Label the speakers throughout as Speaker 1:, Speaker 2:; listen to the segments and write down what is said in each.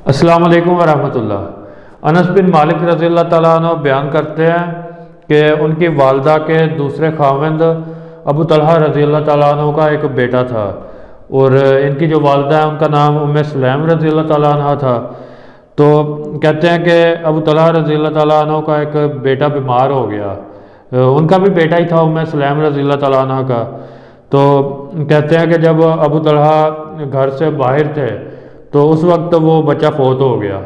Speaker 1: السلام علیکم ورحمۃ اللہ۔ انس بن مالک رضی اللہ تعالیٰ عنہ بیان کرتے ہیں کہ ان کی والدہ کے دوسرے خاوند ابو طلحہ رضی اللہ تعالیٰ عنہ کا ایک بیٹا تھا، اور ان کی جو والدہ ہے ان کا نام ام سلیم رضی اللہ تعالیٰ عنہ تھا۔ تو کہتے ہیں کہ ابو طلحہ رضی اللہ تعالیٰ عنہ کا ایک بیٹا بیمار ہو گیا، ان کا بھی بیٹا ہی تھا ام سلیم رضی اللہ تعالیٰ عنہ کا۔ تو کہتے ہیں کہ جب ابو طلحہ گھر سے باہر تھے تو اس وقت وہ بچہ فوت ہو گیا،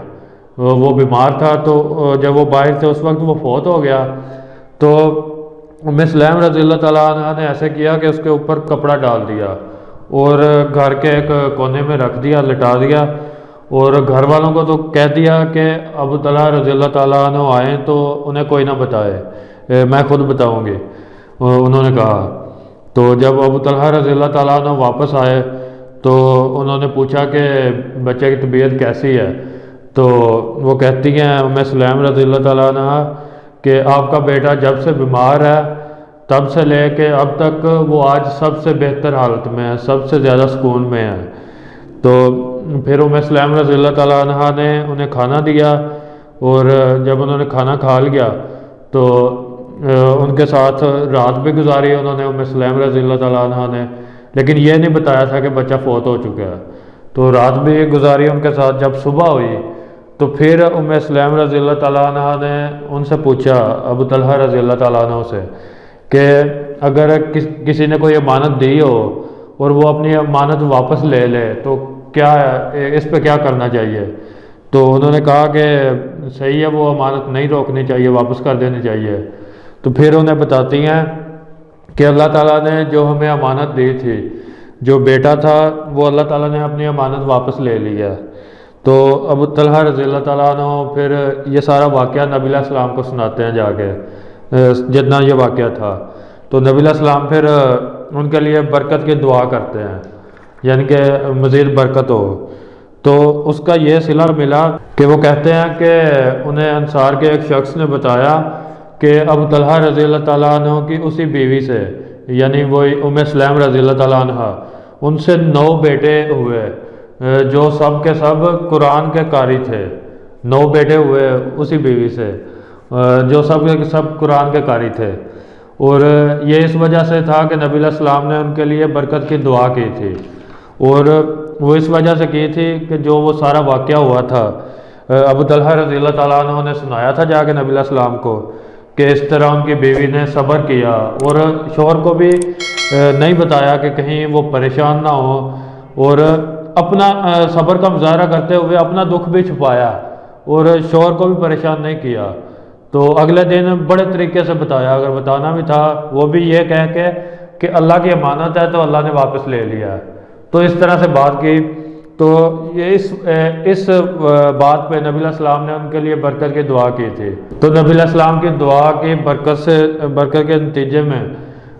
Speaker 1: وہ بیمار تھا، تو جب وہ باہر تھے اس وقت وہ فوت ہو گیا۔ تو ام سلیم رضی اللہ تعالیٰ عنہ نے ایسے کیا کہ اس کے اوپر کپڑا ڈال دیا اور گھر کے ایک کونے میں رکھ دیا، لٹا دیا، اور گھر والوں کو تو کہہ دیا کہ ابو طلحہ رضی اللہ تعالیٰ عنہ آئیں تو انہیں کوئی نہ بتائے، میں خود بتاؤں گی، انہوں نے کہا۔ تو جب ابو طلحہ رضی اللہ تعالیٰ عنہ واپس آئے تو انہوں نے پوچھا کہ بچے کی طبیعت کیسی ہے، تو وہ کہتی ہیں ام سلیم رضی اللہ تعالیٰ عنہ کہ آپ کا بیٹا جب سے بیمار ہے تب سے لے کے اب تک وہ آج سب سے بہتر حالت میں ہے، سب سے زیادہ سکون میں ہے۔ تو پھر ام سلیم رضی اللہ تعالیٰ عنہ نے انہیں کھانا دیا، اور جب انہوں نے کھانا کھا لیا تو ان کے ساتھ رات بھی گزاری انہوں نے، ام سلیم رضی اللہ تعالیٰ عنہ نے، لیکن یہ نہیں بتایا تھا کہ بچہ فوت ہو چکا ہے۔ تو رات بھی گزاری ان کے ساتھ۔ جب صبح ہوئی تو پھر ام سلیم رضی اللہ تعالیٰ عنہ نے ان سے پوچھا، ابو طلحہ رضی اللہ تعالیٰ عنہ سے، کہ اگر کسی نے کوئی امانت دی ہو اور وہ اپنی امانت واپس لے لے تو کیا اس پہ کیا کرنا چاہیے؟ تو انہوں نے کہا کہ صحیح ہے، وہ امانت نہیں روکنی چاہیے، واپس کر دینی چاہیے۔ تو پھر انہیں بتاتی ہیں کہ اللہ تعالیٰ نے جو ہمیں امانت دی تھی، جو بیٹا تھا وہ اللہ تعالیٰ نے اپنی امانت واپس لے لیا۔ تو ابو طلحہ رضی اللہ تعالیٰ عنہ پھر یہ سارا واقعہ نبی علیہ السلام کو سناتے ہیں جا کے، جتنا یہ واقعہ تھا۔ تو نبی علیہ السلام پھر ان کے لیے برکت کی دعا کرتے ہیں، یعنی کہ مزید برکت ہو۔ تو اس کا یہ صلہ ملا کہ وہ کہتے ہیں کہ انہیں انصار کے ایک شخص نے بتایا کہ ابو طلحہ رضی اللہ تعالیٰ عنہ کی اسی بیوی سے، یعنی وہی ام سلیم رضی اللہ تعالیٰ عنہ، ان سے 9 بیٹے ہوئے جو سب کے سب قرآن کے قاری تھے۔ 9 بیٹے ہوئے اسی بیوی سے جو سب کے سب قرآن کے قاری تھے، اور یہ اس وجہ سے تھا کہ نبی علیہ السلام نے ان کے لیے برکت کی دعا کی تھی، اور وہ اس وجہ سے کی تھی کہ جو وہ سارا واقعہ ہوا تھا ابو طلحہ رضی اللہ تعالیٰ عنہ نے سنایا تھا جا کے نبی علیہ السلام کو، کہ اس طرح ان کی بیوی نے صبر کیا اور شوہر کو بھی نہیں بتایا کہ کہیں وہ پریشان نہ ہو، اور اپنا صبر کا مظاہرہ کرتے ہوئے اپنا دکھ بھی چھپایا اور شوہر کو بھی پریشان نہیں کیا۔ تو اگلے دن بڑے طریقے سے بتایا، اگر بتانا بھی تھا وہ بھی یہ کہہ کے کہ اللہ کی امانت ہے تو اللہ نے واپس لے لیا ہے۔ تو اس طرح سے بات کی۔ تو یہ اس بات پہ نبی علیہ السلام نے ان کے لیے برکت کی دعا کی تھی۔ تو نبی علیہ السلام کی دعا کی برکت کے نتیجے میں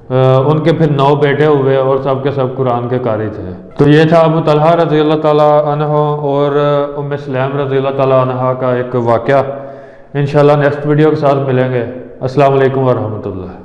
Speaker 1: ان کے پھر 9 بیٹے ہوئے اور سب کے سب قرآن کے قاری تھے۔ تو یہ تھا ابو طلحہ رضی اللہ تعالیٰ عنہ اور ام سلیم رضی اللہ تعالیٰ عنہ کا ایک واقعہ۔ انشاءاللہ نیکسٹ ویڈیو کے ساتھ ملیں گے۔ السلام علیکم ورحمۃ اللہ۔